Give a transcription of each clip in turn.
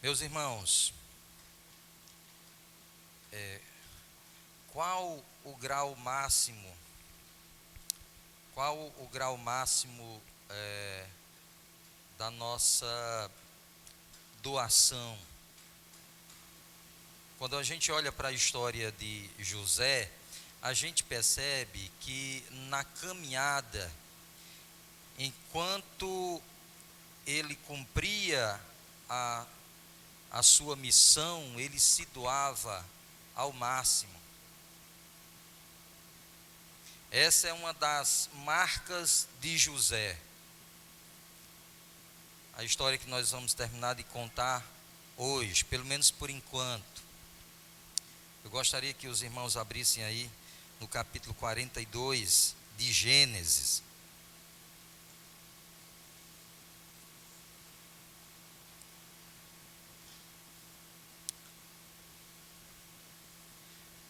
Meus irmãos, qual o grau máximo, qual o grau máximo da nossa doação? Quando a gente olha para a história de José, a gente percebe que na caminhada, enquanto ele cumpria a sua missão, ele se doava ao máximo. Essa é uma das marcas de José. A história que nós vamos terminar de contar hoje, pelo menos por enquanto. Eu gostaria que os irmãos abrissem aí no capítulo 42 de Gênesis.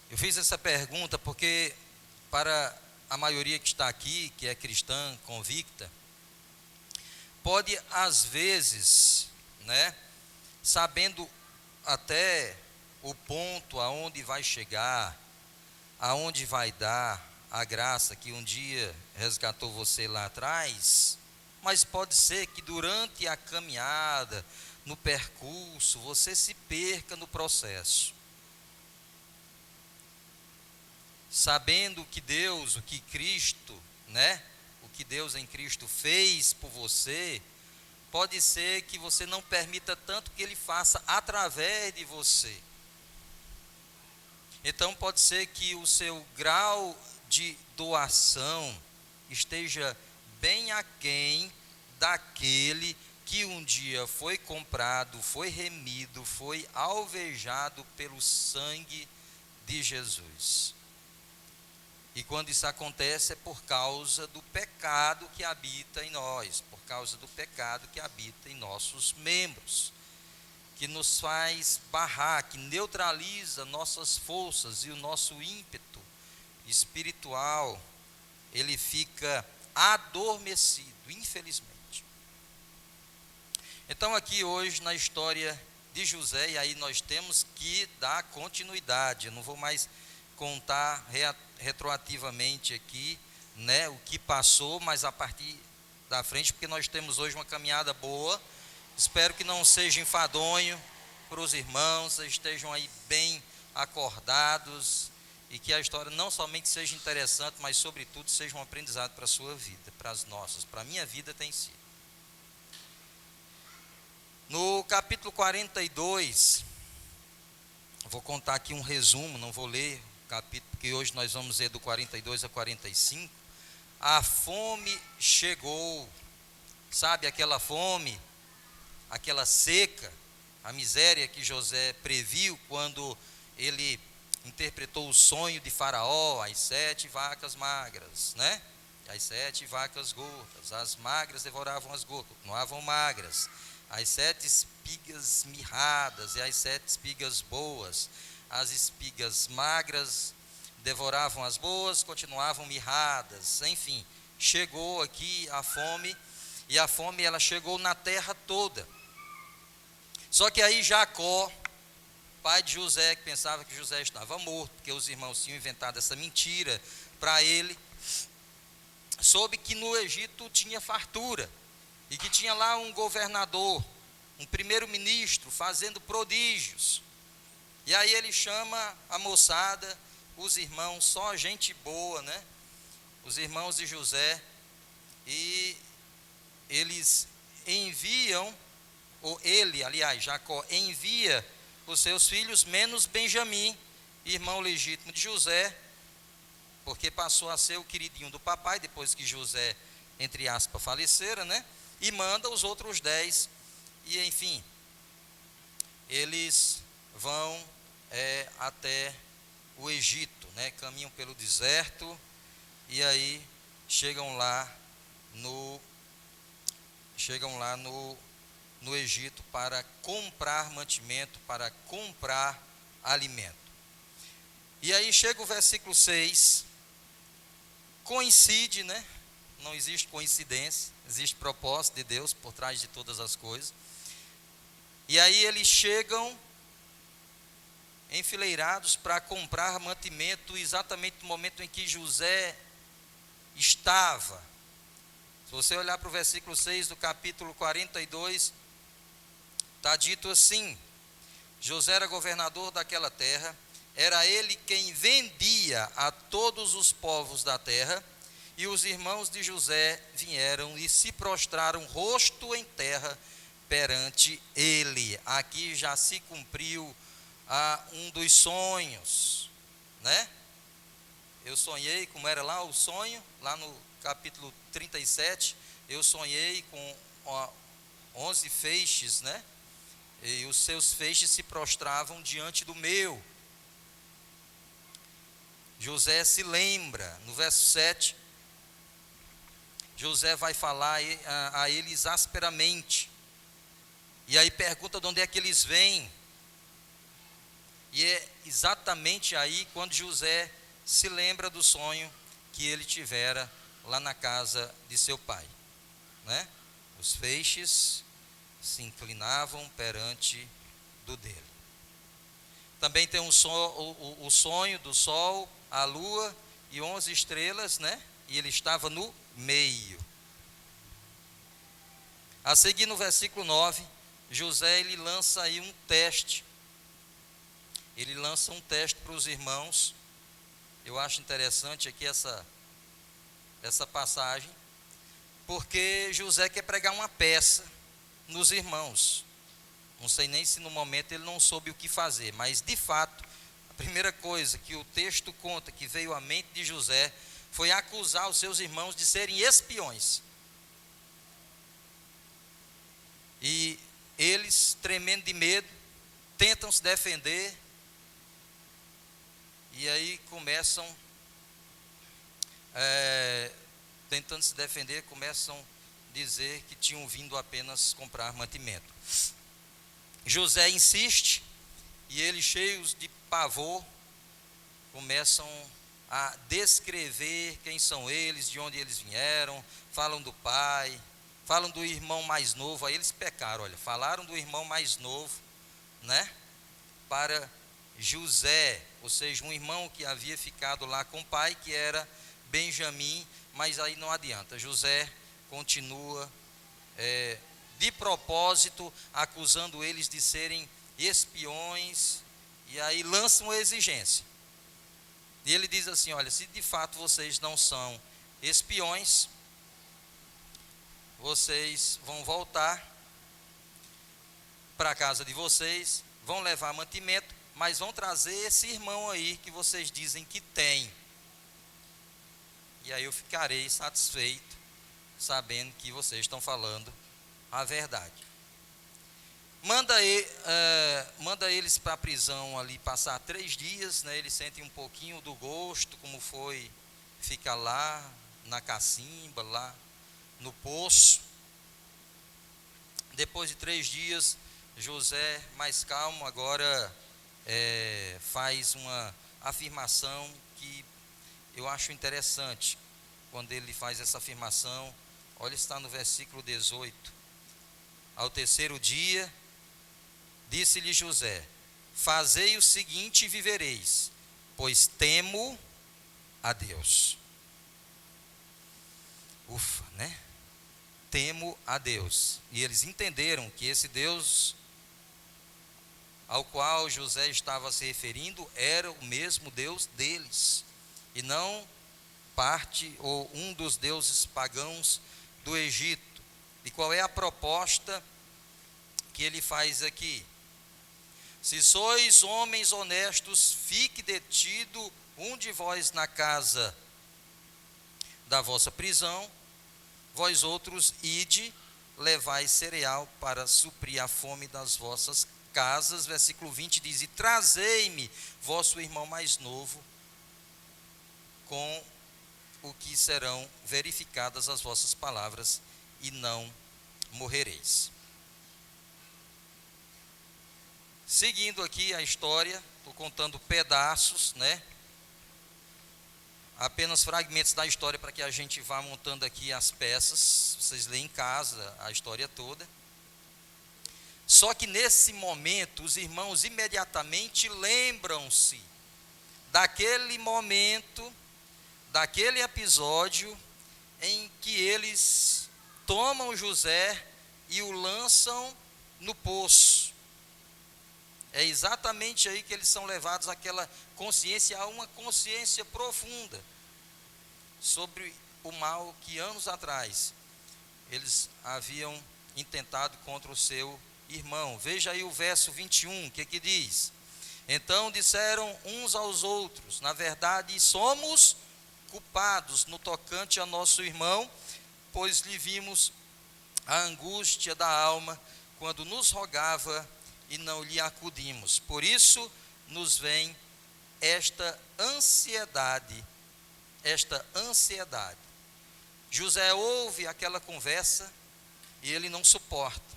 Eu fiz essa pergunta porque, para a maioria que está aqui, que é cristã, convicta, pode às vezes, sabendo até o ponto aonde vai chegar, aonde vai dar a graça que um dia resgatou você lá atrás, mas pode ser que durante a caminhada, no percurso, você se perca no processo. Sabendo que Deus, o que Cristo, o que Deus em Cristo fez por você, pode ser que você não permita tanto que Ele faça através de você. Então pode ser que o seu grau de doação esteja bem aquém daquele que um dia foi comprado, foi remido, foi alvejado pelo sangue de Jesus. E quando isso acontece é por causa do pecado que habita em nós, por causa do pecado que habita em nossos membros, que nos faz barrar, que neutraliza nossas forças e o nosso ímpeto espiritual, ele fica adormecido, infelizmente. Então aqui hoje na história de José, e aí nós temos que dar continuidade, eu não vou mais contar retroativamente aqui, o que passou, mas a partir da frente, porque nós temos hoje uma caminhada boa. Espero que não seja enfadonho para os irmãos, estejam aí bem acordados e que a história não somente seja interessante, mas sobretudo seja um aprendizado para a sua vida, para as nossas, para a minha vida tem sido. No capítulo 42, vou contar aqui um resumo, não vou ler o capítulo, porque hoje nós vamos ler do 42 a 45. A fome chegou, sabe aquela fome, aquela seca, a miséria que José previu quando ele interpretou o sonho de Faraó, as 7 vacas magras, as 7 vacas gordas, as magras devoravam as gordas, continuavam magras, as 7 espigas mirradas e as 7 espigas boas, as espigas magras devoravam as boas, continuavam mirradas, enfim, chegou aqui a fome, e a fome ela chegou na terra toda. Só que aí Jacó, pai de José, que pensava que José estava morto, porque os irmãos tinham inventado essa mentira para ele, soube que no Egito tinha fartura, e que tinha lá um governador, um primeiro-ministro, fazendo prodígios. E aí ele chama a moçada, os irmãos, só gente boa, os irmãos de José, e eles enviam, ou ele, aliás, Jacó, envia os seus filhos, menos Benjamim, irmão legítimo de José, porque passou a ser o queridinho do papai, depois que José, entre aspas, falecera, e manda os outros 10, e enfim, eles vão até o Egito, caminham pelo deserto, e aí chegam lá no Egito para comprar mantimento, para comprar alimento. E aí chega o versículo 6, coincide, não existe coincidência, existe propósito de Deus por trás de todas as coisas. E E aí eles chegam enfileirados para comprar mantimento exatamente no momento em que José estava. Se você olhar para o versículo 6 do capítulo 42, está dito assim: José era governador daquela terra, era ele quem vendia a todos os povos da terra, e os irmãos de José vieram e se prostraram rosto em terra perante ele. Aqui já se cumpriu um dos sonhos, né? Eu sonhei, como era lá o sonho, lá no capítulo 37, eu sonhei com 11 feixes, né? E os seus feixes se prostravam diante do meu. José se lembra, no verso 7, José vai falar a eles asperamente, e aí pergunta de onde é que eles vêm, e é exatamente aí quando José se lembra do sonho que ele tivera lá na casa de seu pai, né? Os feixes se inclinavam perante do dele. Também tem o sonho do sol, a lua e 11 estrelas, né? E ele estava no meio. A seguir, no versículo 9, José ele lança aí um teste. Ele lança um teste para os irmãos. Eu acho interessante aqui essa passagem, porque José quer pregar uma peça nos irmãos. Não sei nem se no momento ele não soube o que fazer, mas de fato, a primeira coisa que o texto conta que veio à mente de José foi acusar os seus irmãos de serem espiões. E eles, tremendo de medo, tentam se defender, e aí começam, tentando se defender, começam a dizer que tinham vindo apenas comprar mantimento. José insiste, e eles, cheios de pavor, começam a descrever quem são eles, de onde eles vieram, falam do pai, falam do irmão mais novo. Aí eles pecaram, olha, falaram do irmão mais novo, né, para José, ou seja, um irmão que havia ficado lá com o pai, que era Benjamim, mas aí não adianta, José continua de propósito acusando eles de serem espiões, e aí lança uma exigência. E ele diz assim: olha, se de fato vocês não são espiões, vocês vão voltar para a casa de vocês, vão levar mantimento, mas vão trazer esse irmão aí que vocês dizem que tem. E aí eu ficarei satisfeito, sabendo que vocês estão falando a verdade. Manda eles para a prisão ali passar 3 dias, né? Eles sentem um pouquinho do gosto, como foi ficar lá na cacimba, lá no poço. Depois de 3 dias, José, mais calmo, agora faz uma afirmação que eu acho interessante. Quando ele faz essa afirmação, olha, está no versículo 18. Ao terceiro dia, disse-lhe José: fazei o seguinte e vivereis, pois temo a Deus. Ufa, né? Temo a Deus. E eles entenderam que esse Deus ao qual José estava se referindo era o mesmo Deus deles, e não parte ou um dos deuses pagãos do Egito. E qual é a proposta que ele faz aqui? Se sois homens honestos, fique detido um de vós na casa da vossa prisão, vós outros ide, levai cereal para suprir a fome das vossas casas. Versículo 20 diz: e trazei-me vosso irmão mais novo, com o que serão verificadas as vossas palavras, e não morrereis. Seguindo aqui a história, estou contando pedaços, né? Apenas fragmentos da história para que a gente vá montando aqui as peças. Vocês leem em casa a história toda. Só que nesse momento, os irmãos imediatamente lembram-se daquele momento, daquele episódio em que eles tomam José e o lançam no poço. É exatamente aí que eles são levados àquela consciência, a uma consciência profunda sobre o mal que anos atrás eles haviam intentado contra o seu irmão. Veja aí o verso 21, que diz: então disseram uns aos outros, na verdade somos culpados no tocante a nosso irmão, pois lhe vimos a angústia da alma quando nos rogava e não lhe acudimos. Por isso nos vem esta ansiedade. José ouve aquela conversa e ele não suporta.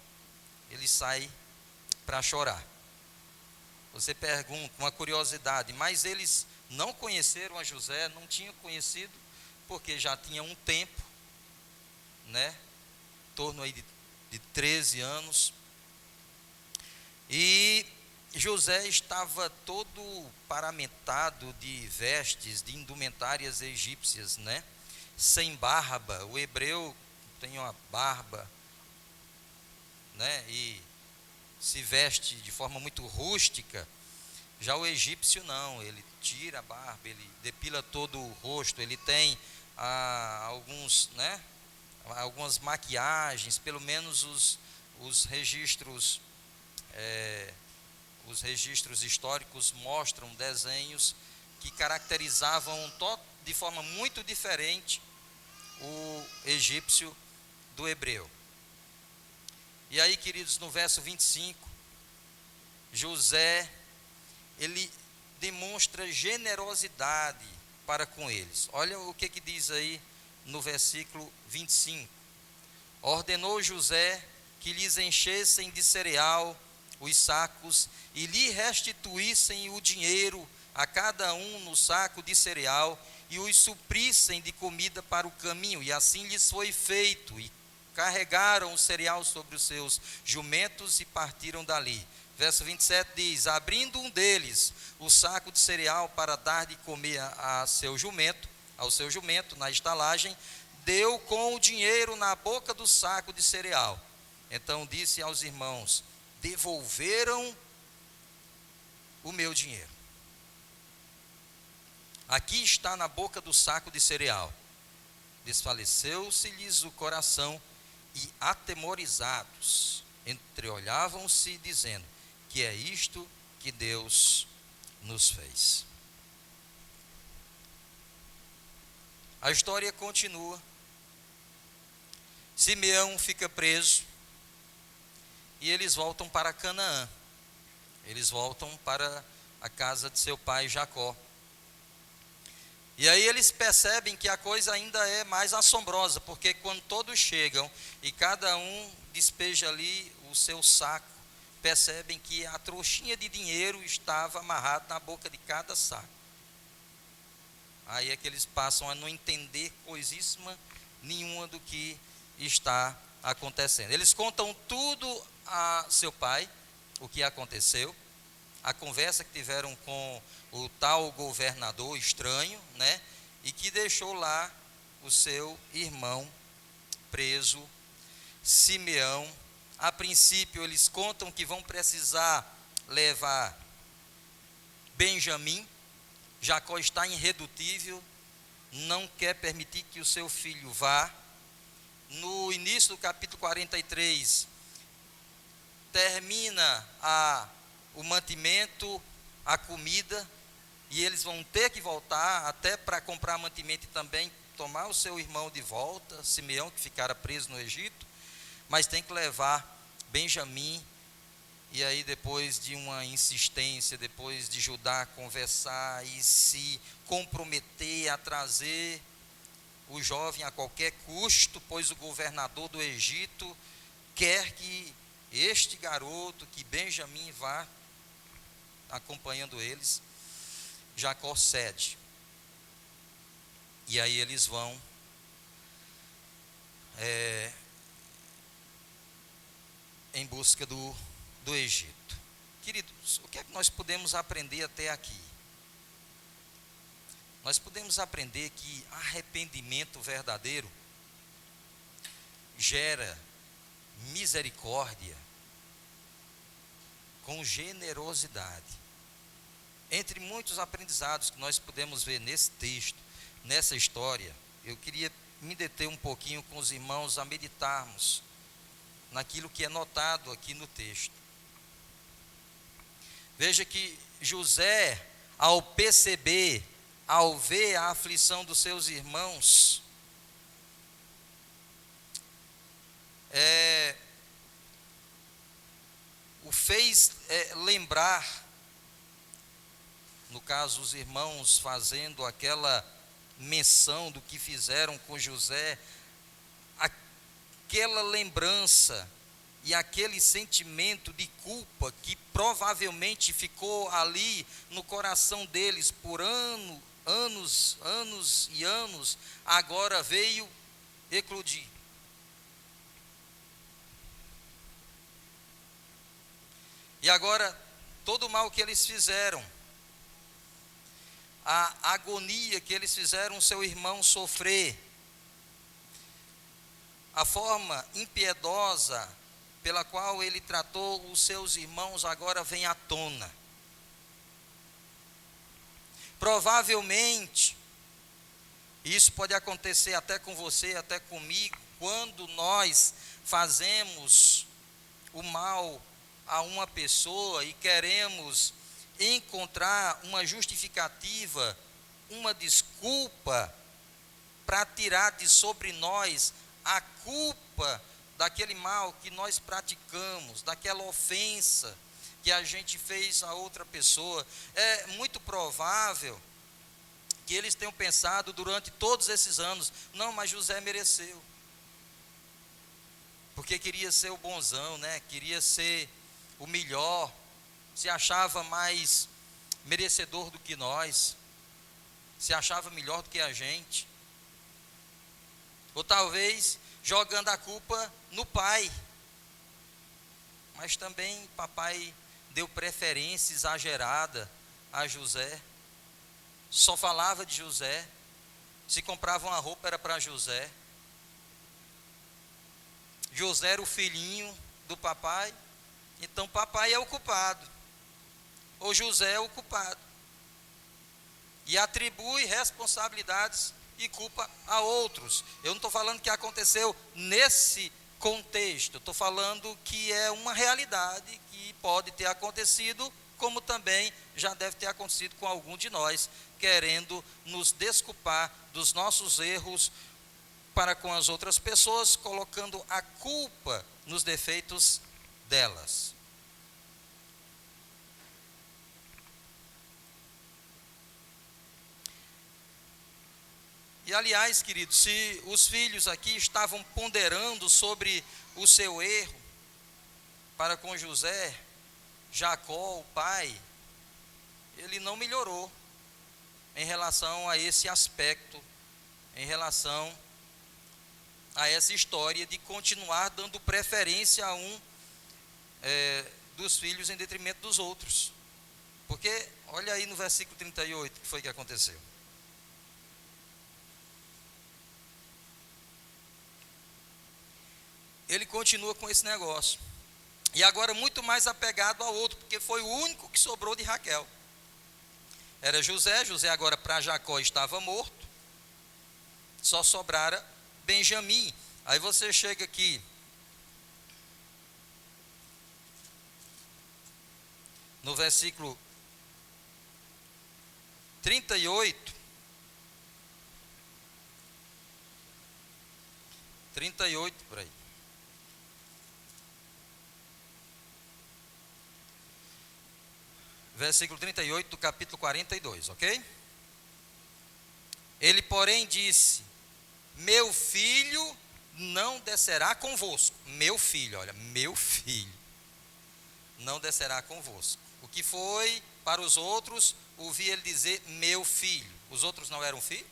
Ele sai para chorar. Você pergunta, uma curiosidade, mas eles não conheceram a José, não tinham conhecido, porque já tinha um tempo, né? Em torno aí de 13 anos. E José estava todo paramentado de vestes, de indumentárias egípcias, né? Sem barba. O hebreu tem uma barba, né? E se veste de forma muito rústica. Já o egípcio não, ele tira a barba, ele depila todo o rosto, ele tem algumas maquiagens, pelo menos os registros históricos mostram desenhos que caracterizavam de forma muito diferente o egípcio do hebreu. E aí, queridos, no verso 25, José, ele demonstra generosidade para com eles. Olha o que diz aí no versículo 25. Ordenou José que lhes enchessem de cereal os sacos e lhe restituíssem o dinheiro a cada um no saco de cereal e os suprissem de comida para o caminho. E assim lhes foi feito, e carregaram o cereal sobre os seus jumentos e partiram dali. Verso 27 diz: abrindo um deles o saco de cereal para dar de comer ao seu jumento na estalagem, deu com o dinheiro na boca do saco de cereal. Então disse aos irmãos: devolveram o meu dinheiro. Aqui está na boca do saco de cereal. Desfaleceu-se-lhes o coração e atemorizados entreolhavam-se dizendo: que é isto que Deus nos fez. A história continua. Simeão fica preso e eles voltam para Canaã. Eles voltam para a casa de seu pai Jacó. E aí eles percebem que a coisa ainda é mais assombrosa, porque quando todos chegam e cada um despeja ali o seu saco, percebem que a trouxinha de dinheiro estava amarrada na boca de cada saco. Aí é que eles passam a não entender coisíssima nenhuma do que está acontecendo. Eles contam tudo a seu pai, o que aconteceu, a conversa que tiveram com o tal governador estranho, né? E que deixou lá o seu irmão preso, Simeão. A princípio eles contam que vão precisar levar Benjamim. Jacó está irredutível, não quer permitir que o seu filho vá. No início do capítulo 43, termina o mantimento, a comida, e eles vão ter que voltar até para comprar mantimento e também tomar o seu irmão de volta, Simeão, que ficara preso no Egito, mas tem que levar Benjamim. E aí, depois de uma insistência, depois de Judá conversar e se comprometer a trazer o jovem a qualquer custo, pois o governador do Egito quer que este garoto, que Benjamim, vá acompanhando eles, Jacó cede. E aí eles vão em busca do do Egito. Queridos, o que é que nós podemos aprender até aqui? Nós podemos aprender que arrependimento verdadeiro gera misericórdia com generosidade. Entre muitos aprendizados que nós podemos ver nesse texto, nessa história, eu queria me deter um pouquinho com os irmãos a meditarmos naquilo que é notado aqui no texto. Veja que José, ao perceber, ao ver a aflição dos seus irmãos, o fez lembrar, no caso os irmãos fazendo aquela menção do que fizeram com José, aquela lembrança e aquele sentimento de culpa que provavelmente ficou ali no coração deles por anos e anos, agora veio eclodir. E agora, todo o mal que eles fizeram, a agonia que eles fizeram seu irmão sofrer, a forma impiedosa pela qual ele tratou os seus irmãos agora vem à tona. Provavelmente, isso pode acontecer até com você, até comigo, quando nós fazemos o mal a uma pessoa e queremos encontrar uma justificativa, uma desculpa para tirar de sobre nós a culpa daquele mal que nós praticamos, daquela ofensa que a gente fez a outra pessoa. É muito provável que eles tenham pensado durante todos esses anos, não, mas José mereceu, porque queria ser o bonzão, né? Queria ser o melhor, se achava mais merecedor do que nós, se achava melhor do que a gente, ou talvez jogando a culpa no pai, mas também papai deu preferência exagerada a José, só falava de José, se comprava uma roupa era para José, José era o filhinho do papai, então papai é o culpado, ou José é o culpado, e atribui responsabilidades e culpa a outros. Eu não estou falando que aconteceu nesse contexto, estou falando que é uma realidade que pode ter acontecido, como também já deve ter acontecido com algum de nós, querendo nos desculpar dos nossos erros para com as outras pessoas, colocando a culpa nos defeitos delas. E aliás, queridos, se os filhos aqui estavam ponderando sobre o seu erro para com José, Jacó, o pai, ele não melhorou em relação a esse aspecto, em relação a essa história de continuar dando preferência a um dos filhos em detrimento dos outros. Porque, olha aí no versículo 38, o que foi que aconteceu? Ele continua com esse negócio, e agora muito mais apegado ao outro, porque foi o único que sobrou de Raquel. Era José, José agora para Jacó estava morto, só sobrara Benjamim. Aí você chega aqui no versículo 38, por aí. Versículo 38 do capítulo 42, ok? Ele, porém, disse: meu filho não descerá convosco. Meu filho, olha, meu filho não descerá convosco. O que foi para os outros ouvir ele dizer meu filho? Os outros não eram filhos?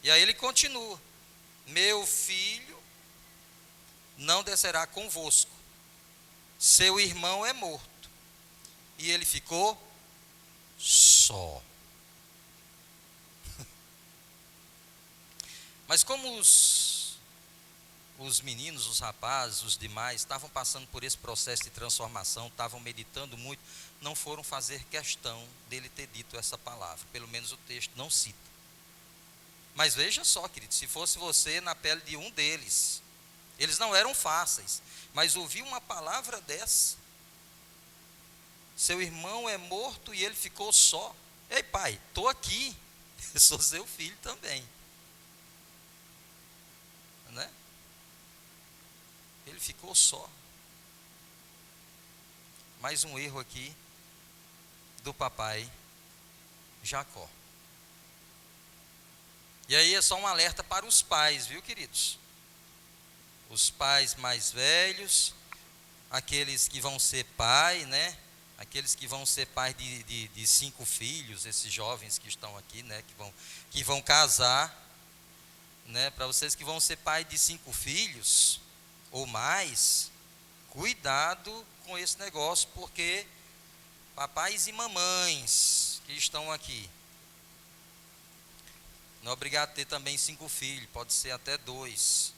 E aí ele continua: meu filho não descerá convosco, seu irmão é morto. E ele ficou só. Mas como os meninos, os rapazes, os demais, estavam passando por esse processo de transformação, estavam meditando muito, não foram fazer questão dele ter dito essa palavra. Pelo menos o texto não cita. Mas veja só, querido, se fosse você na pele de um deles, eles não eram fáceis, mas ouvir uma palavra dessa, seu irmão é morto e ele ficou só. Ei pai, estou aqui, eu sou seu filho também. Né? Ele ficou só. Mais um erro aqui do papai Jacó. E aí é só um alerta para os pais, viu, queridos? Os pais mais velhos, aqueles que vão ser pai, né? Aqueles que vão ser pais de 5 filhos, esses jovens que estão aqui, né? Que vão casar, né? Para vocês que vão ser pai de 5 filhos ou mais, cuidado com esse negócio, porque papais e mamães que estão aqui, não é obrigado a ter também 5 filhos, pode ser até 2.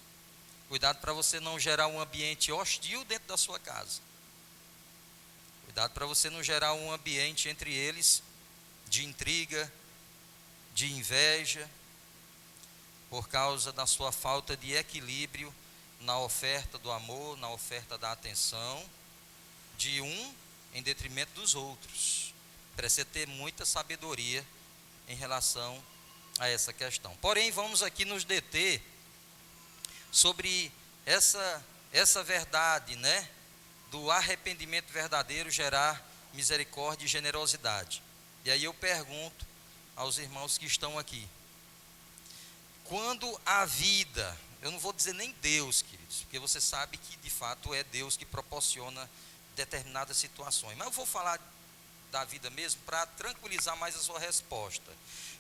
Cuidado para você não gerar um ambiente hostil dentro da sua casa. Cuidado para você não gerar um ambiente entre eles de intriga, de inveja, por causa da sua falta de equilíbrio na oferta do amor, na oferta da atenção, de um em detrimento dos outros. Precisa ter muita sabedoria em relação a essa questão. Porém, vamos aqui nos deter sobre essa verdade, né? Do arrependimento verdadeiro gerar misericórdia e generosidade. E aí eu pergunto aos irmãos que estão aqui: quando a vida, eu não vou dizer nem Deus, queridos, porque você sabe que de fato é Deus que proporciona determinadas situações, mas eu vou falar da vida mesmo para tranquilizar mais a sua resposta.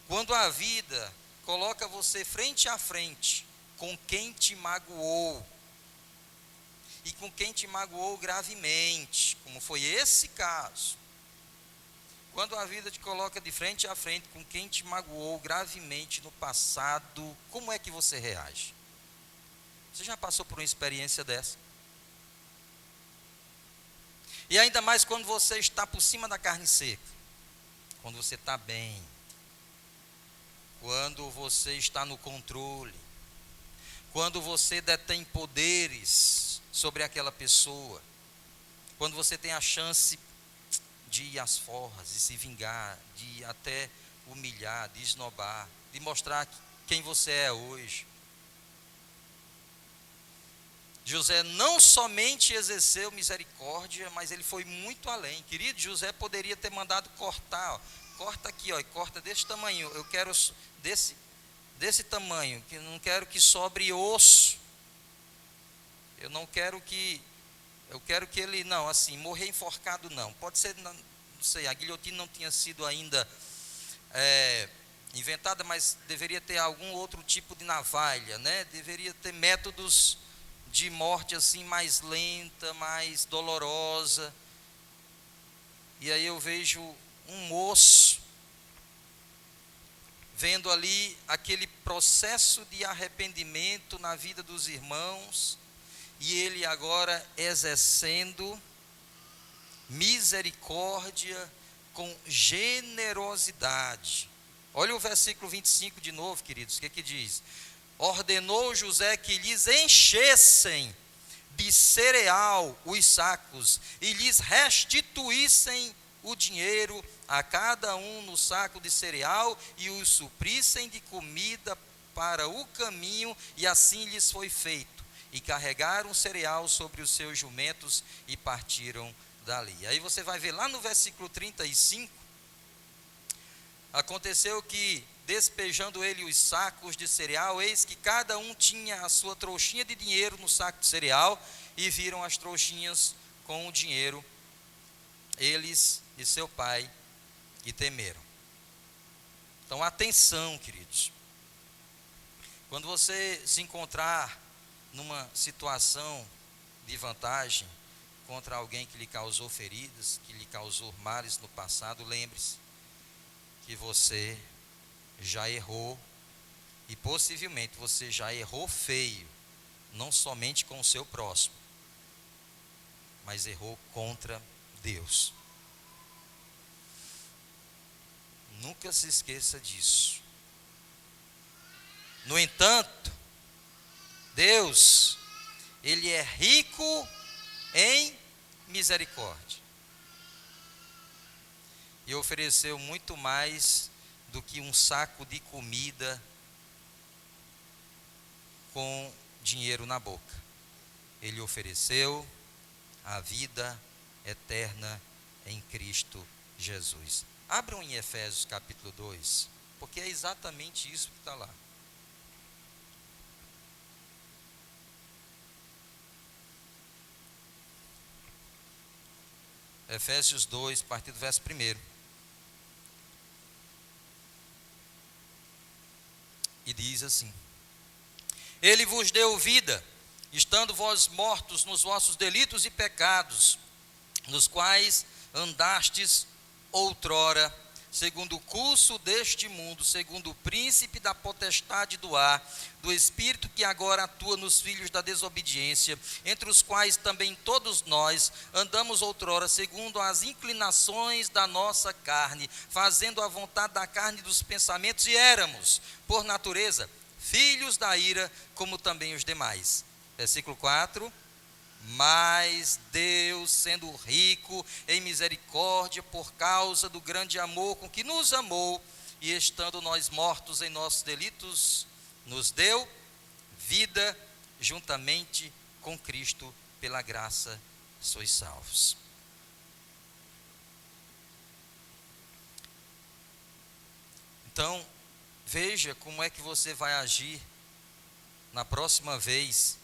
Quando a vida coloca você frente a frente com quem te magoou, e com quem te magoou gravemente, como foi esse caso. Quando a vida te coloca de frente a frente com quem te magoou gravemente no passado, como é que você reage? Você já passou por uma experiência dessa? E ainda mais quando você está por cima da carne seca, quando você está bem, quando você está no controle, quando você detém poderes sobre aquela pessoa, quando você tem a chance de ir às forras, de se vingar, de até humilhar, de esnobar, de mostrar quem você é hoje. José não somente exerceu misericórdia, mas ele foi muito além. Querido, José poderia ter mandado cortar, ó, corta aqui, ó, e corta desse tamanho. Eu quero desse tamanho, que não quero que sobre osso. Eu quero que ele, não, assim, morrer enforcado não. Pode ser, não sei, a guilhotina não tinha sido ainda inventada, mas deveria ter algum outro tipo de navalha, né? Deveria ter métodos de morte assim mais lenta, mais dolorosa. E aí eu vejo um moço vendo ali aquele processo de arrependimento na vida dos irmãos, e ele agora exercendo misericórdia com generosidade. Olha o versículo 25 de novo, queridos, o que diz? Ordenou José que lhes enchessem de cereal os sacos e lhes restituíssem o dinheiro a cada um no saco de cereal e os suprissem de comida para o caminho, e assim lhes foi feito. E carregaram o cereal sobre os seus jumentos e partiram dali. Aí você vai ver lá no versículo 35, aconteceu que, despejando ele os sacos de cereal, eis que cada um tinha a sua trouxinha de dinheiro no saco de cereal, e viram as trouxinhas com o dinheiro, eles e seu pai, e temeram. Então atenção, queridos, quando você se encontrar numa situação de vantagem, contra alguém que lhe causou feridas, que lhe causou males no passado, lembre-se que você já errou, e possivelmente você já errou feio, não somente com o seu próximo, mas errou contra Deus. Nunca se esqueça disso. No entanto, Deus, Ele é rico em misericórdia, e ofereceu muito mais do que um saco de comida com dinheiro na boca. Ele ofereceu a vida eterna em Cristo Jesus. Abram em Efésios capítulo 2, porque é exatamente isso que está lá. Efésios 2, a partir do verso 1. E diz assim: Ele vos deu vida, estando vós mortos nos vossos delitos e pecados, nos quais andastes outrora, segundo o curso deste mundo, segundo o príncipe da potestade do ar, do espírito que agora atua nos filhos da desobediência, entre os quais também todos nós andamos outrora, segundo as inclinações da nossa carne, fazendo a vontade da carne e dos pensamentos, e éramos, por natureza, filhos da ira, como também os demais. Versículo 4. Mas Deus, sendo rico em misericórdia, por causa do grande amor com que nos amou, e estando nós mortos em nossos delitos, nos deu vida juntamente com Cristo. Pela graça sois salvos. Então, veja como é que você vai agir na próxima vez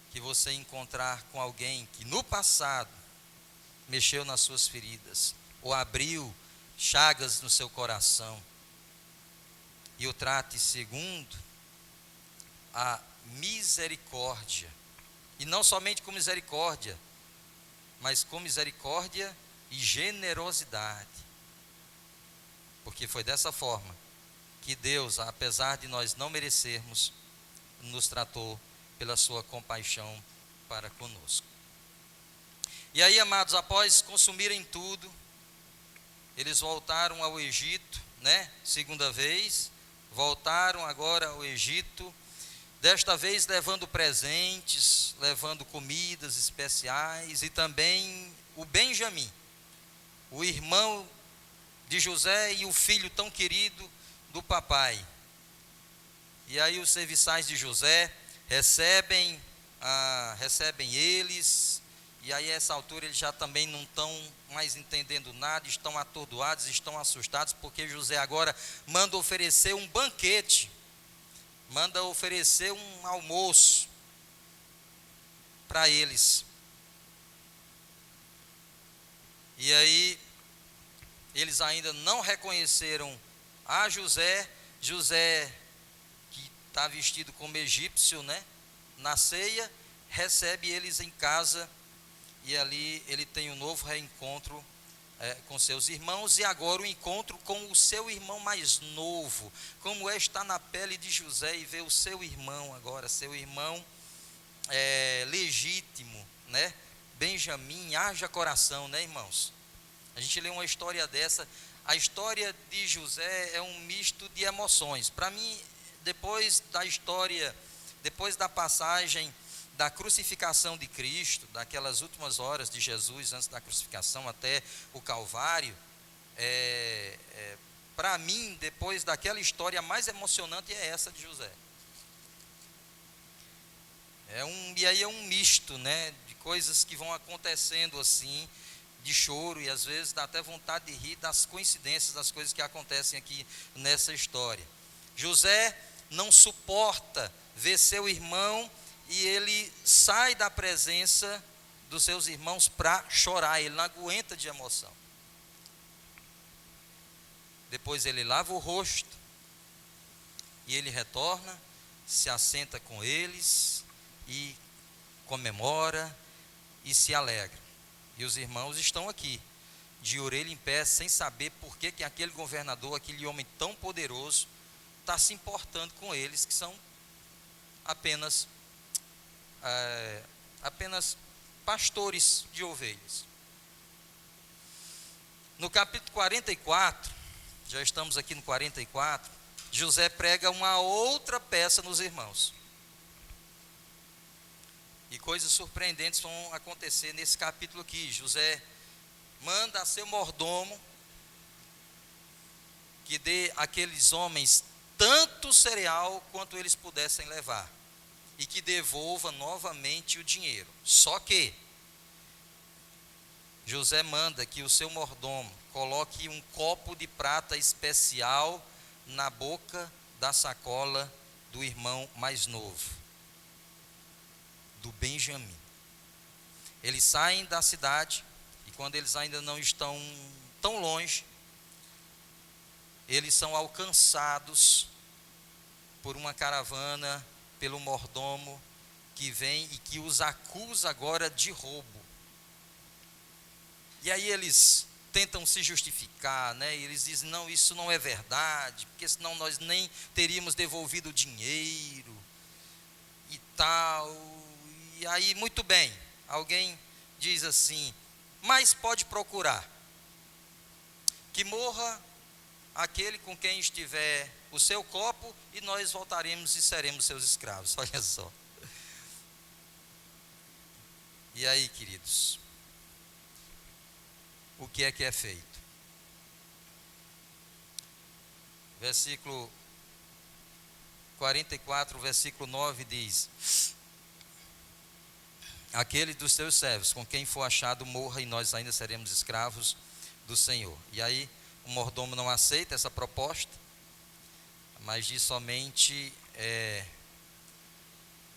que você encontrar com alguém que no passado mexeu nas suas feridas, ou abriu chagas no seu coração, e o trate segundo a misericórdia, e não somente com misericórdia, mas com misericórdia e generosidade, porque foi dessa forma que Deus, apesar de nós não merecermos, nos tratou pela sua compaixão para conosco. E aí, amados, após consumirem tudo, eles voltaram ao Egito, segunda vez, voltaram agora ao Egito, desta vez levando presentes, levando comidas especiais, e também o Benjamim, o irmão de José e o filho tão querido do papai. E aí os serviçais de José recebem eles, e aí a essa altura eles já também não estão mais entendendo nada, estão atordoados, estão assustados, porque José agora manda oferecer um banquete, manda oferecer um almoço para eles. E aí eles ainda não reconheceram a José, que está vestido como egípcio, na ceia, recebe eles em casa, e ali ele tem um novo reencontro com seus irmãos, e agora o encontro com o seu irmão mais novo. Como está na pele de José e ver o seu irmão agora, seu irmão legítimo, Benjamim. Haja coração, irmãos? A gente lê uma história dessa. A história de José é um misto de emoções. Para mim, depois da passagem da crucificação de Cristo, daquelas últimas horas de Jesus antes da crucificação até o Calvário, para mim, depois daquela história, a mais emocionante é essa de José. E aí é um misto, de coisas que vão acontecendo assim, de choro, e às vezes dá até vontade de rir das coincidências das coisas que acontecem aqui nessa história. José não suporta ver seu irmão, e ele sai da presença dos seus irmãos para chorar. Ele não aguenta de emoção. Depois ele lava o rosto, e ele retorna, se assenta com eles, e comemora, e se alegra. E os irmãos estão aqui, de orelha em pé, sem saber por que aquele governador, aquele homem tão poderoso, está se importando com eles, que são apenas pastores de ovelhas. No capítulo 44, já estamos aqui no 44, José prega uma outra peça nos irmãos. E coisas surpreendentes vão acontecer nesse capítulo aqui. José manda a seu mordomo que dê àqueles homens tanto cereal quanto eles pudessem levar, e que devolva novamente o dinheiro. Só que José manda que o seu mordomo coloque um copo de prata especial na boca da sacola do irmão mais novo, do Benjamim. Eles saem da cidade, e quando eles ainda não estão tão longe, eles são alcançados por uma caravana, pelo mordomo que vem e que os acusa agora de roubo. E aí eles tentam se justificar, né? Eles dizem: não, isso não é verdade, porque senão nós nem teríamos devolvido o dinheiro e tal. E aí, muito bem, alguém diz assim: mas pode procurar que morra aquele com quem estiver o seu copo, e nós voltaremos e seremos seus escravos. Olha só. E aí, queridos, o que é feito? Versículo 44, versículo 9 diz: aquele dos teus servos com quem for achado morra, e nós ainda seremos escravos do Senhor. E aí o mordomo não aceita essa proposta, mas diz somente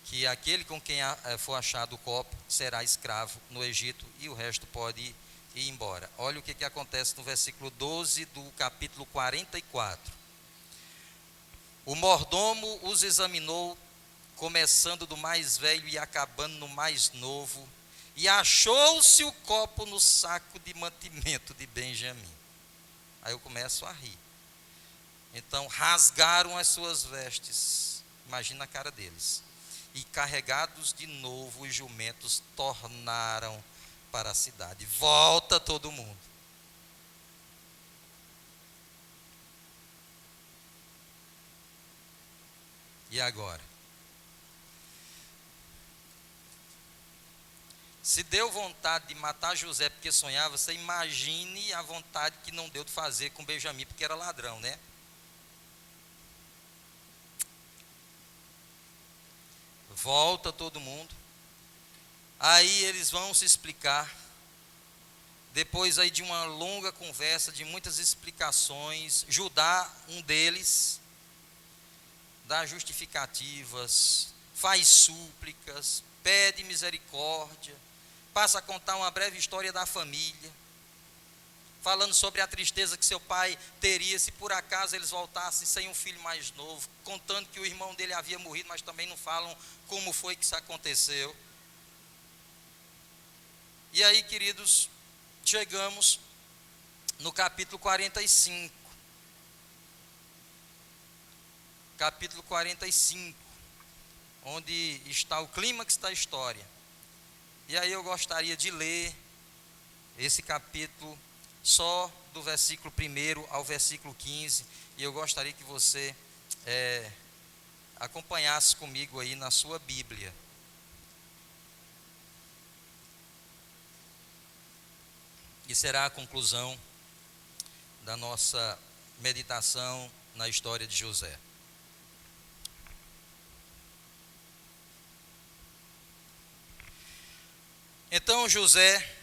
que aquele com quem for achado o copo será escravo no Egito, e o resto pode ir embora. Olha o que acontece no versículo 12 do capítulo 44. O mordomo os examinou, começando do mais velho e acabando no mais novo, e achou-se o copo no saco de mantimento de Benjamim. Aí eu começo a rir. Então rasgaram as suas vestes, imagina a cara deles, e carregados de novo os jumentos tornaram para a cidade. Volta todo mundo. E agora? Se deu vontade de matar José porque sonhava, você imagine a vontade que não deu de fazer com Benjamim, porque era ladrão, né? Volta todo mundo. Aí eles vão se explicar. Depois aí de uma longa conversa, de muitas explicações, Judá, um deles, dá justificativas, faz súplicas, pede misericórdia, passa a contar uma breve história da família, falando sobre a tristeza que seu pai teria se por acaso eles voltassem sem um filho mais novo, contando que o irmão dele havia morrido, mas também não falam como foi que isso aconteceu. E aí, queridos, chegamos no capítulo 45. Capítulo 45, onde está o clímax da história. E aí eu gostaria de ler esse capítulo só do versículo 1 ao versículo 15, e eu gostaria que você acompanhasse comigo aí na sua Bíblia. E será a conclusão da nossa meditação na história de José. Então José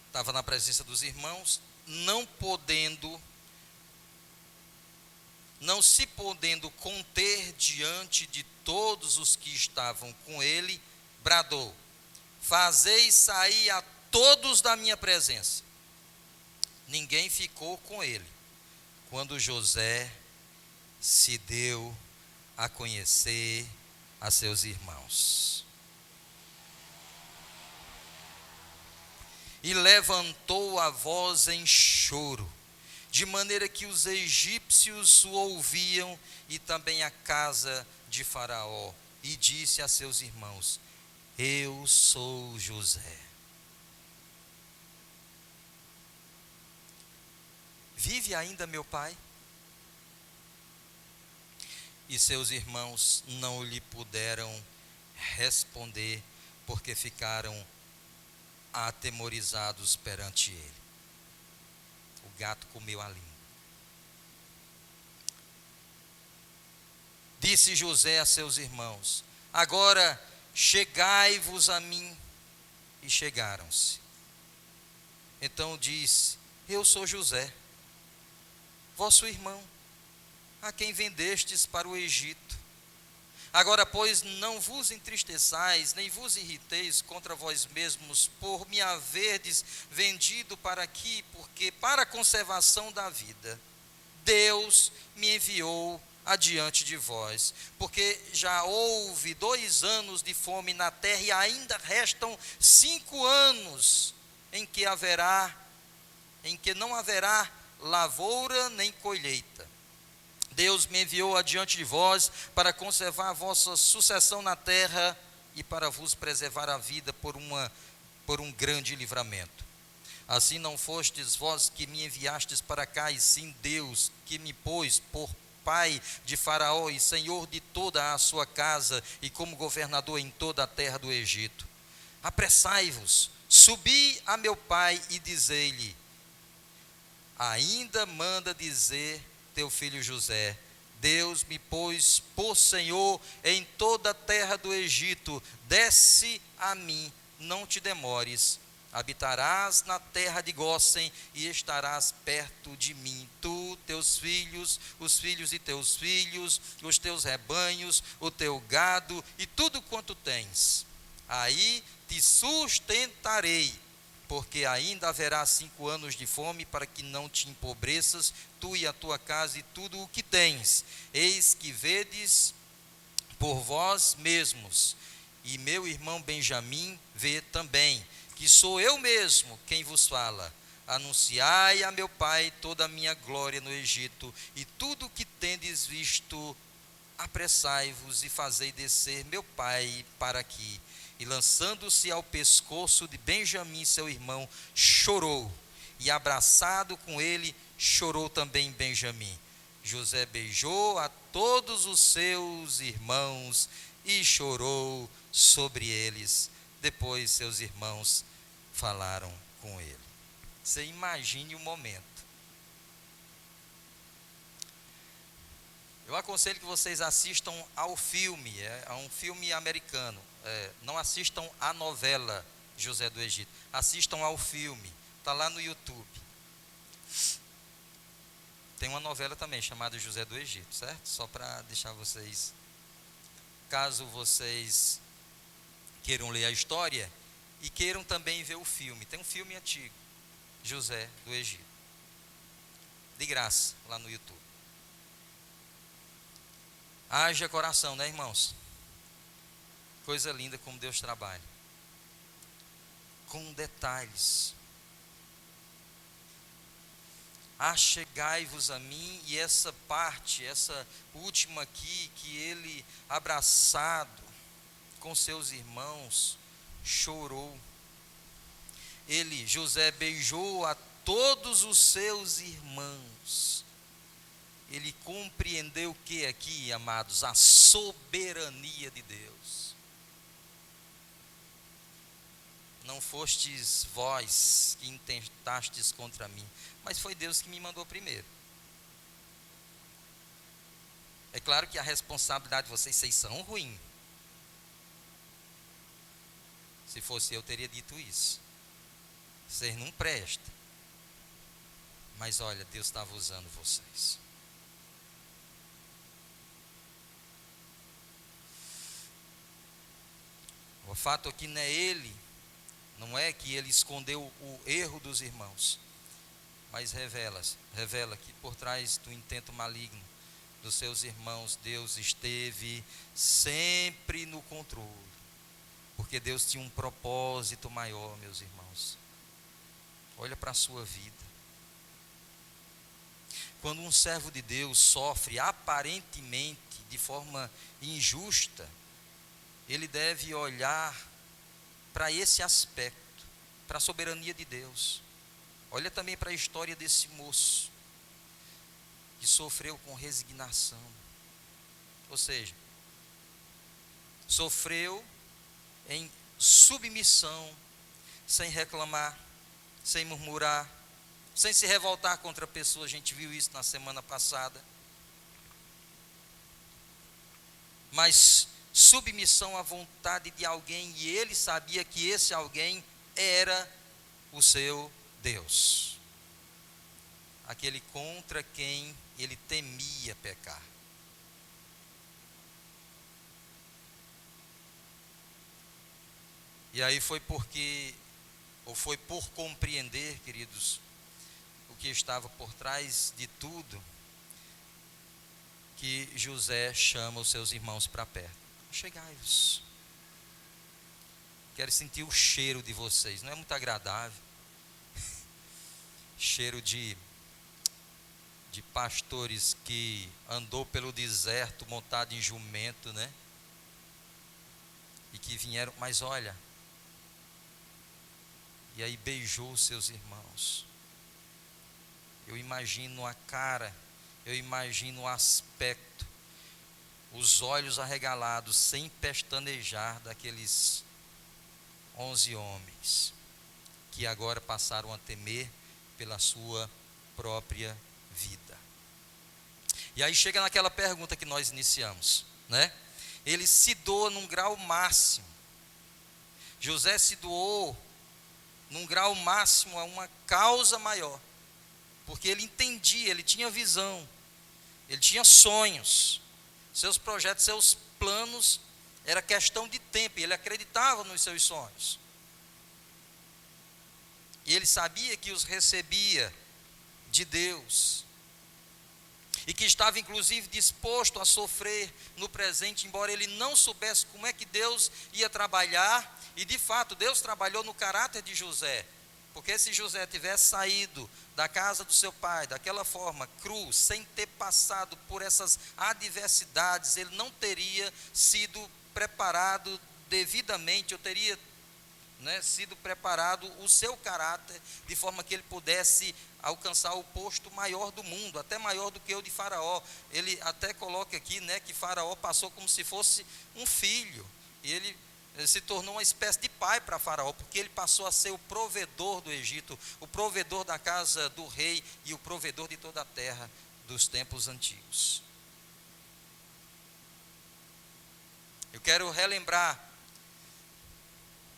estava na presença dos irmãos, não se podendo conter diante de todos os que estavam com ele, bradou: fazei sair a todos da minha presença. Ninguém ficou com ele quando José se deu a conhecer a seus irmãos. e levantou a voz em choro, de maneira que os egípcios o ouviam, e também a casa de Faraó, e disse a seus irmãos: eu sou José. Vive ainda meu pai? E seus irmãos não lhe puderam responder, porque ficaram atemorizados perante ele. O gato comeu a língua. Disse José a seus irmãos: agora chegai-vos a mim. E chegaram-se. Então disse: eu sou José, vosso irmão, a quem vendestes para o Egito. Agora, pois, não vos entristeçais, nem vos irriteis contra vós mesmos, por me haverdes vendido para aqui, porque para a conservação da vida, Deus me enviou adiante de vós, porque já houve 2 anos de fome na terra, e ainda restam 5 anos, em que não haverá lavoura nem colheita. Deus me enviou adiante de vós para conservar a vossa sucessão na terra e para vos preservar a vida por um grande livramento. Assim não fostes vós que me enviastes para cá, e sim Deus, que me pôs por pai de Faraó e senhor de toda a sua casa, e como governador em toda a terra do Egito. Apressai-vos, subi a meu pai e dizei-lhe: ainda manda dizer teu filho José: Deus me pôs por senhor em toda a terra do Egito, desce a mim, não te demores, habitarás na terra de Gósen e estarás perto de mim, tu, teus filhos, os filhos de teus filhos, os teus rebanhos, o teu gado e tudo quanto tens. Aí te sustentarei, porque ainda haverá 5 anos de fome, para que não te empobreças, tu e a tua casa e tudo o que tens. Eis que vedes por vós mesmos, e meu irmão Benjamim vê também, que sou eu mesmo quem vos fala. Anunciai a meu pai toda a minha glória no Egito, e tudo o que tendes visto, apressai-vos e fazei descer meu pai para aqui. E lançando-se ao pescoço de Benjamim, seu irmão, chorou, e abraçado com ele, chorou também Benjamim. José beijou a todos os seus irmãos e chorou sobre eles. Depois seus irmãos falaram com ele. Você imagine o momento. Eu aconselho que vocês assistam ao filme, é um filme americano. Não assistam a novela José do Egito, assistam ao filme, está lá no YouTube. Tem uma novela também chamada José do Egito, certo? Só para deixar vocês, caso vocês queiram ler a história e queiram também ver o filme. Tem um filme antigo, José do Egito, de graça, lá no YouTube. Haja coração, né, irmãos? Coisa linda como Deus trabalha, com detalhes. Achegai-vos a mim, e essa parte, essa última aqui, que ele, abraçado com seus irmãos, chorou. Ele, José, beijou a todos os seus irmãos. Ele compreendeu o que aqui, amados? A soberania de Deus. Não fostes vós que intentastes contra mim, mas foi Deus que me mandou primeiro. É claro que a responsabilidade de vocês são ruim. Se fosse eu, teria dito isso. Vocês não prestam. Mas olha, Deus estava usando vocês. O fato aqui não é que ele escondeu o erro dos irmãos, mas revela que por trás do intento maligno dos seus irmãos, Deus esteve sempre no controle, porque Deus tinha um propósito maior, meus irmãos. Olha para a sua vida. Quando um servo de Deus sofre aparentemente de forma injusta, ele deve olhar para esse aspecto, para a soberania de Deus. Olha também para a história desse moço que sofreu com resignação. Ou seja, sofreu em submissão, sem reclamar, sem murmurar, sem se revoltar contra a pessoa. A gente viu isso na semana passada. Mas submissão à vontade de alguém, e ele sabia que esse alguém era o seu Deus, aquele contra quem ele temia pecar. E aí foi por compreender, queridos, o que estava por trás de tudo, que José chama os seus irmãos para perto. Chegai-vos. Quero sentir o cheiro de vocês. Não é muito agradável? Cheiro de pastores que andou pelo deserto montado em jumento, né? E que vieram, mas olha, e aí beijou os seus irmãos. Eu imagino a cara, eu imagino o aspecto, os olhos arregalados, sem pestanejar, daqueles 11 homens, que agora passaram a temer pela sua própria vida. E aí chega naquela pergunta que nós iniciamos, né? Ele se doa num grau máximo. José se doou num grau máximo a uma causa maior, porque ele entendia, ele tinha visão, ele tinha sonhos, seus projetos, seus planos, era questão de tempo, e ele acreditava nos seus sonhos, e ele sabia que os recebia de Deus, e que estava inclusive disposto a sofrer no presente, embora ele não soubesse como é que Deus ia trabalhar. E de fato Deus trabalhou no caráter de José, porque se José tivesse saído da casa do seu pai daquela forma, cru, sem ter passado por essas adversidades, ele não teria sido preparado devidamente, ou teria, né, sido preparado o seu caráter, de forma que ele pudesse alcançar o posto maior do mundo, até maior do que o de Faraó. Ele até coloca aqui, né, que Faraó passou como se fosse um filho, e ele se tornou uma espécie de pai para Faraó, porque ele passou a ser o provedor do Egito, o provedor da casa do rei e o provedor de toda a terra dos tempos antigos. Eu quero relembrar,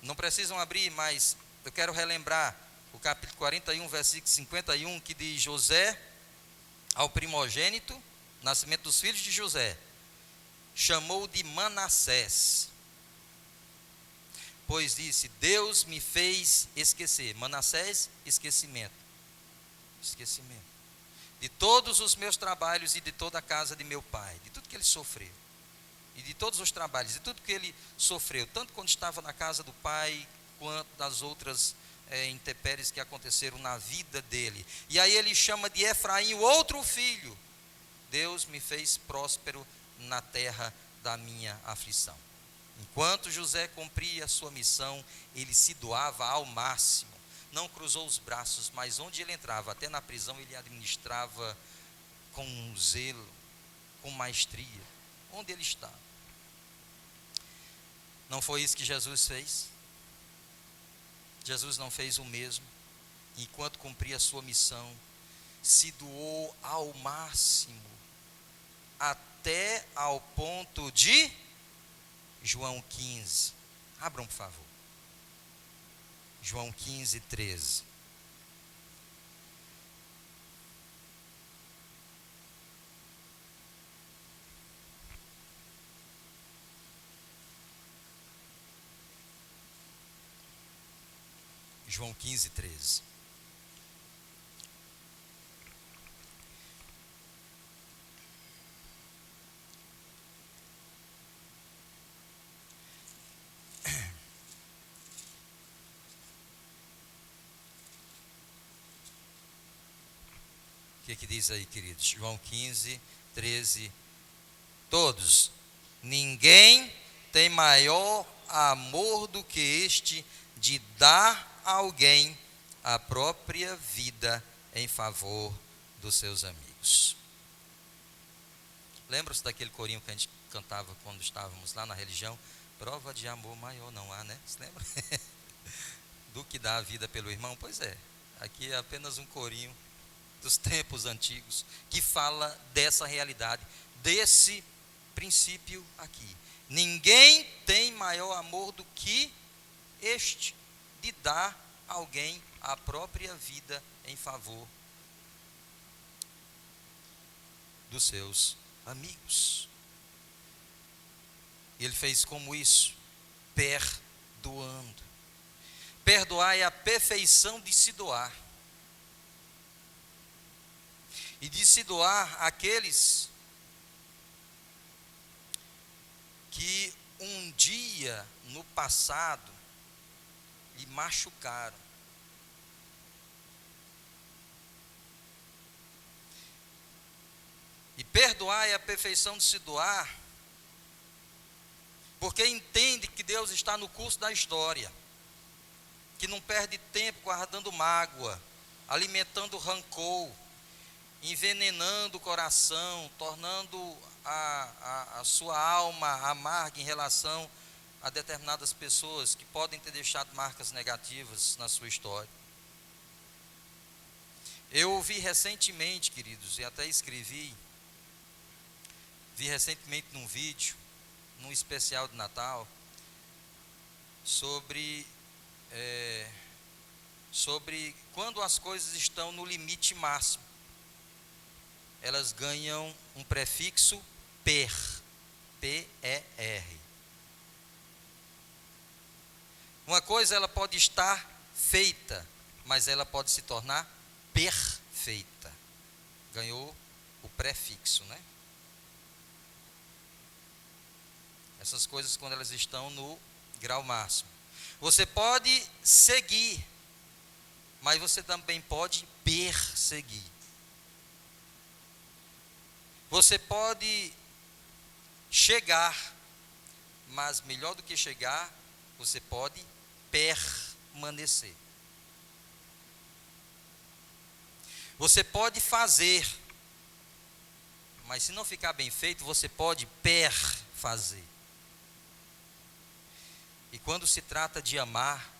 não precisam abrir, mas eu quero relembrar o capítulo 41, versículo 51, que diz: José, ao primogênito, nascimento dos filhos de José, chamou de Manassés, pois disse: Deus me fez esquecer. Manassés, esquecimento. Esquecimento de todos os meus trabalhos e de toda a casa de meu pai, de tudo que ele sofreu, e de todos os trabalhos, de tudo que ele sofreu, tanto quando estava na casa do pai, quanto das outras intempéries que aconteceram na vida dele. E aí ele chama de Efraim, o outro filho. Deus me fez próspero na terra da minha aflição. Enquanto José cumpria a sua missão, ele se doava ao máximo, não cruzou os braços, mas onde ele entrava, até na prisão, ele administrava com zelo, com maestria, onde ele estava. Não foi isso que Jesus fez? Jesus não fez o mesmo? Enquanto cumpria a sua missão, se doou ao máximo, até ao ponto de João 15, abram por favor, João 15, 13. João 15, 13. que diz aí, queridos? João 15, 13. Todos. Ninguém tem maior amor do que este, de dar a alguém a própria vida em favor dos seus amigos. Lembra-se daquele corinho que a gente cantava quando estávamos lá na religião? Prova de amor maior não há, né? Você lembra? Do que dar a vida pelo irmão? Pois é, aqui é apenas um corinho dos tempos antigos que fala dessa realidade, desse princípio aqui. Ninguém tem maior amor do que este, de dar a alguém a própria vida em favor dos seus amigos. Ele fez como isso? Perdoando. Perdoar é a perfeição de se doar. E de se doar àqueles que um dia no passado lhe machucaram. E perdoar é a perfeição de se doar, porque entende que Deus está no curso da história, que não perde tempo guardando mágoa, alimentando rancor, envenenando o coração, tornando a sua alma amarga em relação a determinadas pessoas que podem ter deixado marcas negativas na sua história. Eu ouvi recentemente, queridos, e até vi recentemente num vídeo, num especial de Natal, sobre quando as coisas estão no limite máximo, elas ganham um prefixo PER, P-E-R. Uma coisa ela pode estar feita, mas ela pode se tornar perfeita. Ganhou o prefixo, né? Essas coisas quando elas estão no grau máximo. Você pode seguir, mas você também pode perseguir. Você pode chegar, mas melhor do que chegar, você pode permanecer. Você pode fazer, mas se não ficar bem feito, você pode perfazer. E quando se trata de amar,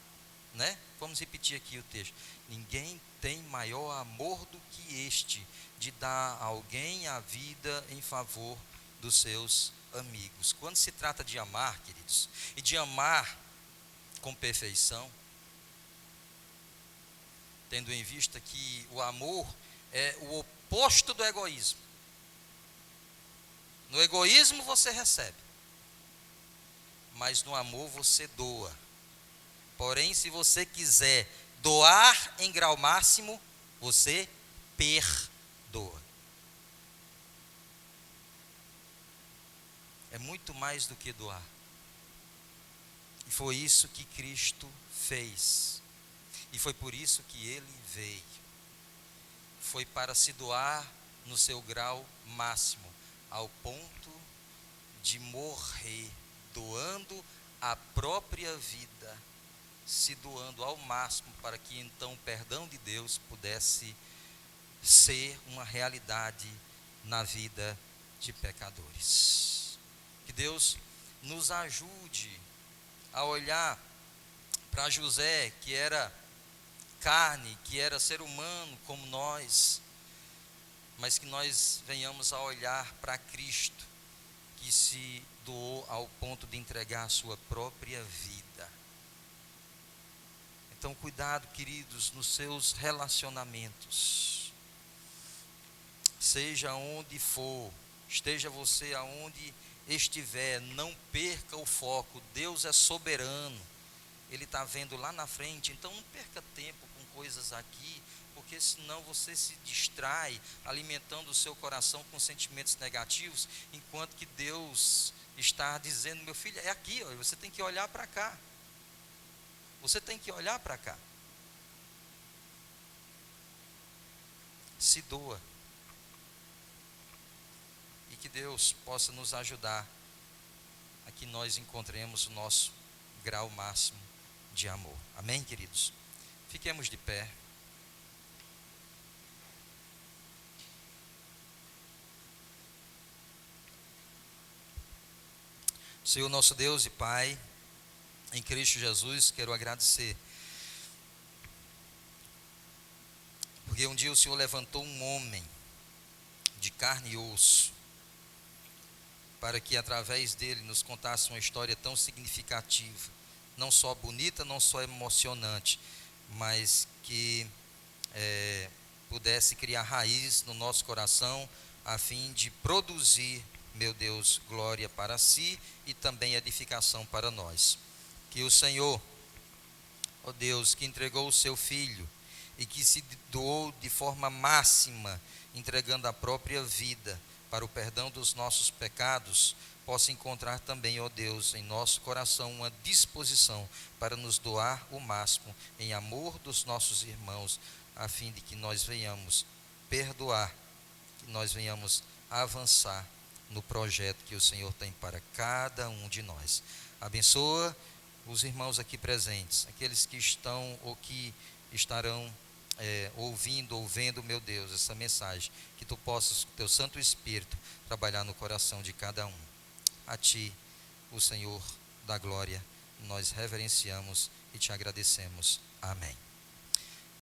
né? Vamos repetir aqui o texto. Ninguém tem maior amor do que este, de dar a alguém a vida em favor dos seus amigos. Quando se trata de amar, queridos, e de amar com perfeição, tendo em vista que o amor é o oposto do egoísmo. No egoísmo você recebe, mas no amor você doa. Porém, se você quiser doar em grau máximo, você perdoa. É muito mais do que doar. E foi isso que Cristo fez. E foi por isso que Ele veio. Foi para se doar no seu grau máximo, ao ponto de morrer, doando a própria vida, se doando ao máximo, para que então o perdão de Deus pudesse ser uma realidade na vida de pecadores. Que Deus nos ajude a olhar para José, que era carne, que era ser humano como nós, mas que nós venhamos a olhar para Cristo, que se doou ao ponto de entregar a sua própria vida. Então, cuidado, queridos, nos seus relacionamentos. Seja onde for, esteja você aonde estiver, não perca o foco. Deus é soberano, Ele está vendo lá na frente. Então não perca tempo com coisas aqui, porque senão você se distrai, alimentando o seu coração com sentimentos negativos, enquanto que Deus está dizendo: meu filho, é aqui, ó, você tem que olhar para cá. Você tem que olhar para cá. Se doa. que Deus possa nos ajudar a que nós encontremos o nosso grau máximo de amor. Amém, queridos? Fiquemos de pé. Senhor nosso Deus e Pai, em Cristo Jesus, quero agradecer, porque um dia o Senhor levantou um homem de carne e osso, para que através dele nos contasse uma história tão significativa, não só bonita, não só emocionante, mas que pudesse criar raiz no nosso coração, a fim de produzir, meu Deus, glória para si e também edificação para nós. Que o Senhor, ó Deus, que entregou o seu Filho e que se doou de forma máxima, entregando a própria vida para o perdão dos nossos pecados, possa encontrar também, ó Deus, em nosso coração uma disposição para nos doar o máximo em amor dos nossos irmãos, a fim de que nós venhamos perdoar, que nós venhamos avançar no projeto que o Senhor tem para cada um de nós. Abençoa os irmãos aqui presentes, aqueles que estão ou que estarão ouvindo ou vendo, meu Deus, essa mensagem, que tu possas, com teu Santo Espírito, trabalhar no coração de cada um. A ti, o Senhor da glória, nós reverenciamos e te agradecemos. Amém.